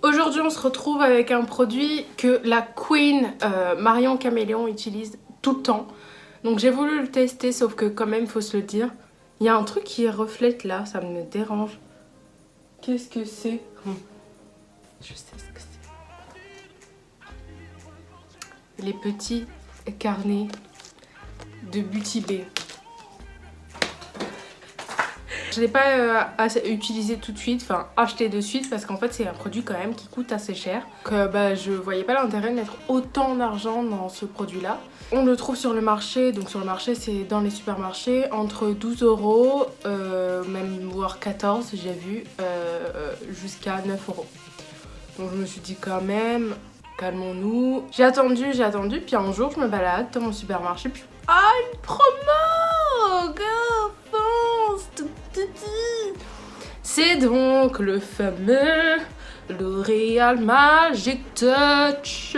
Aujourd'hui on se retrouve avec un produit que la Queen Marion Caméléon utilise tout le temps. Donc j'ai voulu le tester, sauf que quand même faut se le dire, il y a un truc qui reflète là, ça me dérange. Qu'est-ce que c'est? Je sais ce que c'est. Les petits carnets de Beauty Bay. Je ne l'ai pas utilisé tout de suite, enfin acheté de suite parce qu'en fait c'est un produit quand même qui coûte assez cher. Donc je voyais pas l'intérêt de mettre autant d'argent dans ce produit là. On le trouve sur le marché, donc sur le marché c'est dans les supermarchés entre 12 €, même voire 14 j'ai vu, jusqu'à 9 €. Donc je me suis dit quand même, calmons-nous. J'ai attendu, puis un jour je me balade dans mon supermarché, puis ah une promo, go fonce, tout petit. C'est donc le fameux L'Oréal Magic Touch.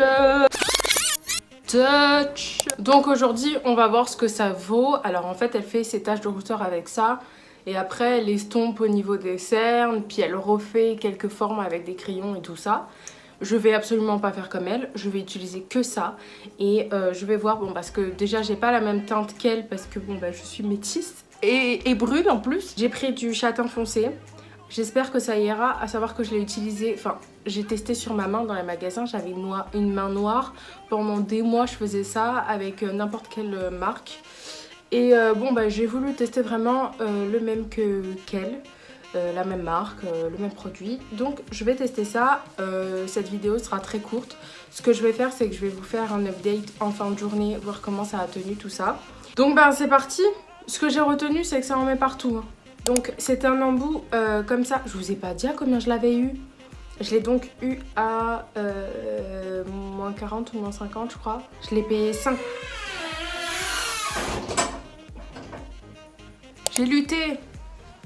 Donc aujourd'hui on va voir ce que ça vaut. Alors en fait elle fait ses taches de rousseur avec ça. Et après elle estompe au niveau des cernes. Puis elle refait quelques formes avec des crayons et tout ça. Je vais absolument pas faire comme elle. Je vais utiliser que ça. Et je vais voir, bon parce que déjà j'ai pas la même teinte qu'elle. Parce que bon bah je suis métisse et brune en plus. J'ai pris du châtain foncé. J'espère que ça ira, à savoir que je l'ai utilisé, enfin j'ai testé sur ma main dans les magasins, j'avais une main noire. Pendant des mois je faisais ça avec n'importe quelle marque. Et bon bah j'ai voulu tester vraiment le même qu'elle, la même marque, le même produit. Donc je vais tester ça, cette vidéo sera très courte. Ce que je vais faire c'est que je vais vous faire un update en fin de journée, voir comment ça a tenu tout ça. Donc bah c'est parti. Ce que j'ai retenu c'est que ça en met partout. Donc c'est un embout comme ça, je vous ai pas dit à combien je l'avais eu. Je l'ai donc eu à moins 40 ou moins 50 je crois. Je l'ai payé 5. J'ai lutté,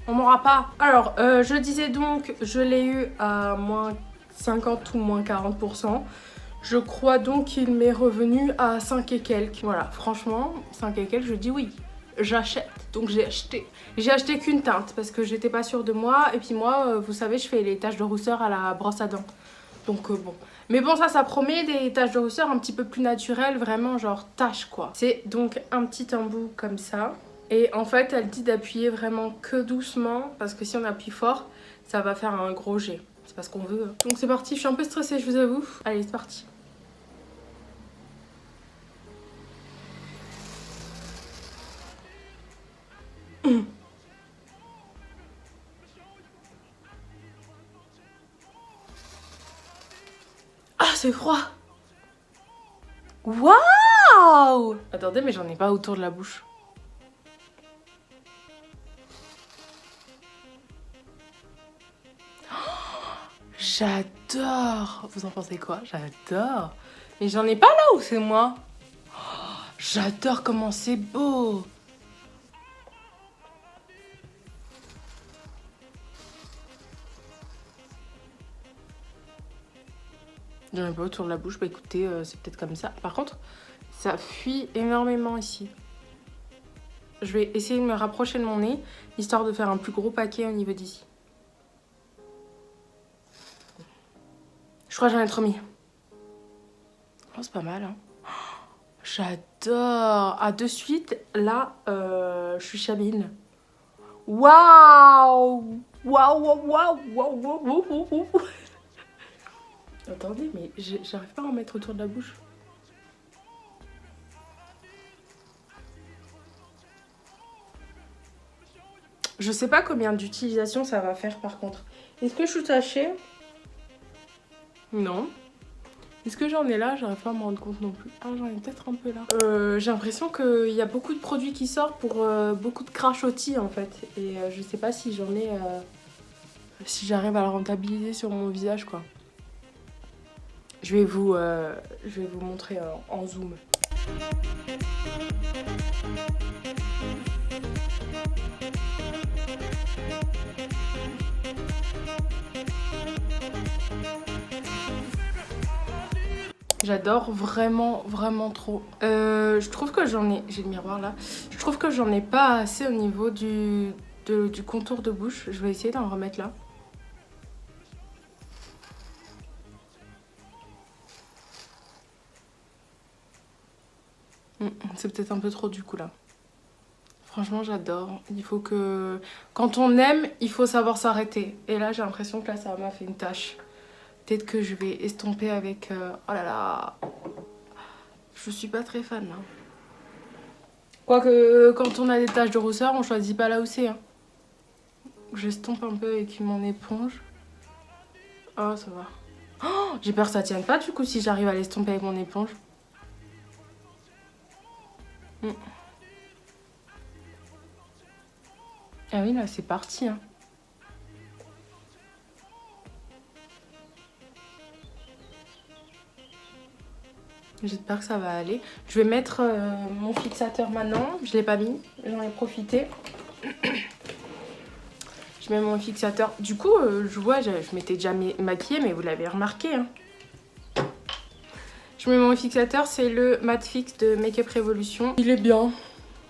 on m'aura pas. Alors je disais donc, je l'ai eu à moins 50 ou moins 40%. Je crois donc qu'il m'est revenu à 5 et quelques. Voilà, franchement, 5 et quelques, je dis oui. J'achète, donc j'ai acheté. J'ai acheté qu'une teinte parce que j'étais pas sûre de moi. Et puis moi, vous savez, je fais les taches de rousseur à la brosse à dents. Donc bon. Mais bon, ça promet des taches de rousseur un petit peu plus naturelles, vraiment genre taches quoi. C'est donc un petit embout comme ça. Et en fait, elle dit d'appuyer vraiment que doucement parce que si on appuie fort, ça va faire un gros jet. C'est pas ce qu'on veut. Donc c'est parti, je suis un peu stressée, je vous avoue. Allez, c'est parti. Ah, c'est froid. Waouh! Attendez, mais j'en ai pas autour de la bouche. J'adore! Vous en pensez quoi? J'adore! Mais j'en ai pas là où c'est moi? J'adore comment c'est beau! J'en ai pas autour de la bouche, bah écoutez, c'est peut-être comme ça. Par contre, ça fuit énormément ici. Je vais essayer de me rapprocher de mon nez, histoire de faire un plus gros paquet au niveau d'ici. Je crois que j'en ai trop mis. Oh, c'est pas mal, hein. J'adore! Ah, de suite, là, je suis chabine. Waouh! Waouh, waouh, waouh, waouh, waouh, waouh, waouh. Attendez, mais j'arrive pas à en mettre autour de la bouche. Je sais pas combien d'utilisation ça va faire par contre. Est-ce que je suis tachée? Non. Est-ce que j'en ai là? J'arrive pas à me rendre compte non plus. Ah, j'en ai peut-être un peu là. J'ai l'impression qu'il y a beaucoup de produits qui sortent pour beaucoup de crachotis en fait. Et je sais pas si j'en ai... si j'arrive à le rentabiliser sur mon visage quoi. Je vais vous montrer en zoom. J'adore vraiment, vraiment trop. Je trouve que j'en ai... J'ai le miroir là. Je trouve que j'en ai pas assez au niveau du contour de bouche. Je vais essayer d'en remettre là. C'est peut-être un peu trop du coup là. Franchement, j'adore. Il faut que... Quand on aime, il faut savoir s'arrêter. Et là, j'ai l'impression que là, ça m'a fait une tache. Peut-être que je vais estomper avec... Oh là là. Je suis pas très fan là. Quoique, quand on a des taches de rousseur, on choisit pas là où c'est. Hein. J'estompe un peu avec mon éponge. Oh, ça va. Oh, j'ai peur que ça tienne pas du coup si j'arrive à l'estomper avec mon éponge. Ah oui, là, c'est parti. Hein. J'espère que ça va aller. Je vais mettre mon fixateur maintenant. Je l'ai pas mis, j'en ai profité. Je mets mon fixateur. Du coup, je vois, je m'étais déjà maquillée, mais vous l'avez remarqué. Hein. Je mets mon fixateur, c'est le Matte Fix de Make Up Revolution. Il est bien.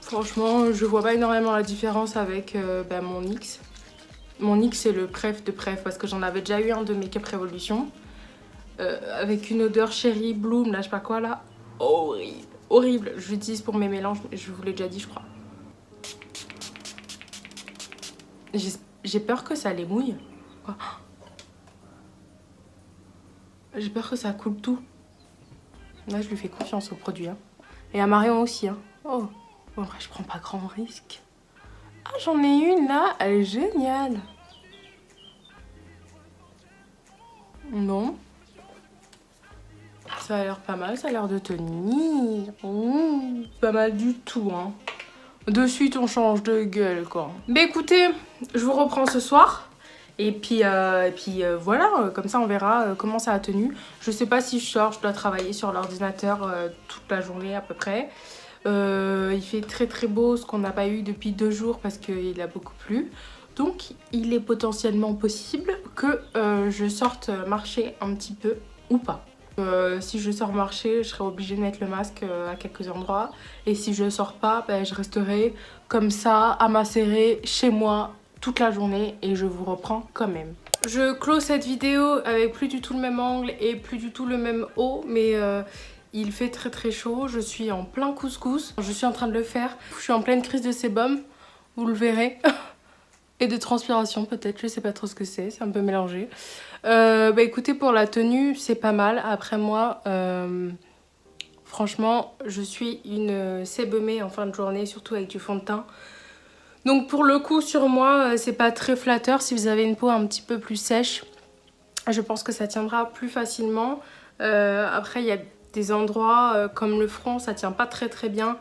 Franchement, je vois pas énormément la différence avec mon NYX. Mon NYX, c'est le préf de préf parce que j'en avais déjà eu un de Make Up Revolution. Avec une odeur Cherry Bloom, là je sais pas quoi là. Horrible, horrible. Je l'utilise pour mes mélanges, je vous l'ai déjà dit je crois. J'ai peur que ça les mouille. Oh. J'ai peur que ça coule tout. Là je lui fais confiance au produit. Hein. Et à Marion aussi. Hein. Oh. En vrai je prends pas grand risque. Ah j'en ai une là, elle est géniale. Non. Ça a l'air pas mal, ça a l'air de tenir. Pas mal du tout, hein. De suite, on change de gueule, quoi. Mais écoutez, je vous reprends ce soir. Et puis voilà, comme ça, on verra comment ça a tenu. Je sais pas si je sors, je dois travailler sur l'ordinateur toute la journée à peu près. Il fait très très beau, ce qu'on n'a pas eu depuis 2 jours parce qu'il a beaucoup plu. Donc, il est potentiellement possible que je sorte marcher un petit peu ou pas. Si je sors marcher, je serai obligée de mettre le masque à quelques endroits. Et si je sors pas, je resterai comme ça, à macérer chez moi toute la journée et je vous reprends quand même. Je close cette vidéo avec plus du tout le même angle et plus du tout le même haut, mais il fait très très chaud. Je suis en plein couscous. Je suis en train de le faire. Je suis en pleine crise de sébum, vous le verrez. Et de transpiration peut-être, je sais pas trop ce que c'est un peu mélangé. Écoutez, pour la tenue, c'est pas mal. Après moi, franchement, je suis une sébumée en fin de journée, surtout avec du fond de teint. Donc pour le coup, sur moi, c'est pas très flatteur. Si vous avez une peau un petit peu plus sèche, je pense que ça tiendra plus facilement. Après, il y a des endroits comme le front, ça tient pas très très bien.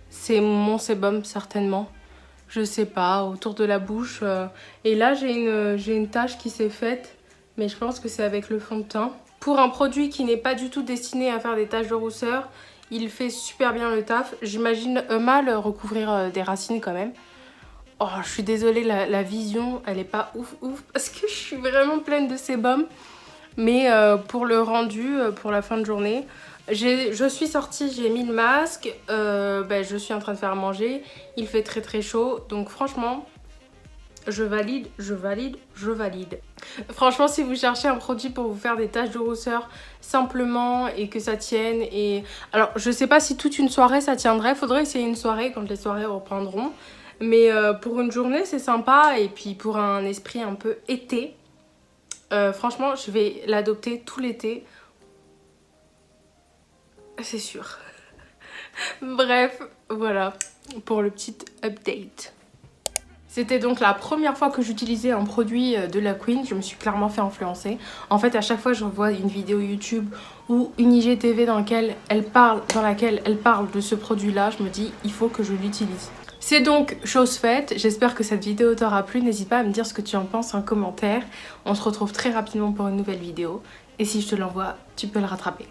C'est mon sébum certainement. Je sais pas, autour de la bouche. Et là, j'ai une tache qui s'est faite, mais je pense que c'est avec le fond de teint. Pour un produit qui n'est pas du tout destiné à faire des taches de rousseur, il fait super bien le taf. J'imagine mal recouvrir des racines quand même. Oh, je suis désolée, la vision, elle est pas ouf parce que je suis vraiment pleine de sébum. Mais pour le rendu, pour la fin de journée, je suis sortie, j'ai mis le masque, je suis en train de faire à manger, il fait très très chaud, donc franchement, je valide. Franchement, si vous cherchez un produit pour vous faire des taches de rousseur simplement et que ça tienne, et alors je sais pas si toute une soirée ça tiendrait, faudrait essayer une soirée quand les soirées reprendront, mais pour une journée c'est sympa, et puis pour un esprit un peu été, franchement je vais l'adopter tout l'été. C'est sûr. Bref, voilà pour le petit update. C'était donc la première fois que j'utilisais un produit de la Queen. Je me suis clairement fait influencer. En fait, à chaque fois je vois une vidéo YouTube ou une IGTV dans laquelle elle parle de ce produit-là, je me dis il faut que je l'utilise. C'est donc chose faite. J'espère que cette vidéo t'aura plu. N'hésite pas à me dire ce que tu en penses en commentaire. On se retrouve très rapidement pour une nouvelle vidéo. Et si je te l'envoie, tu peux le rattraper.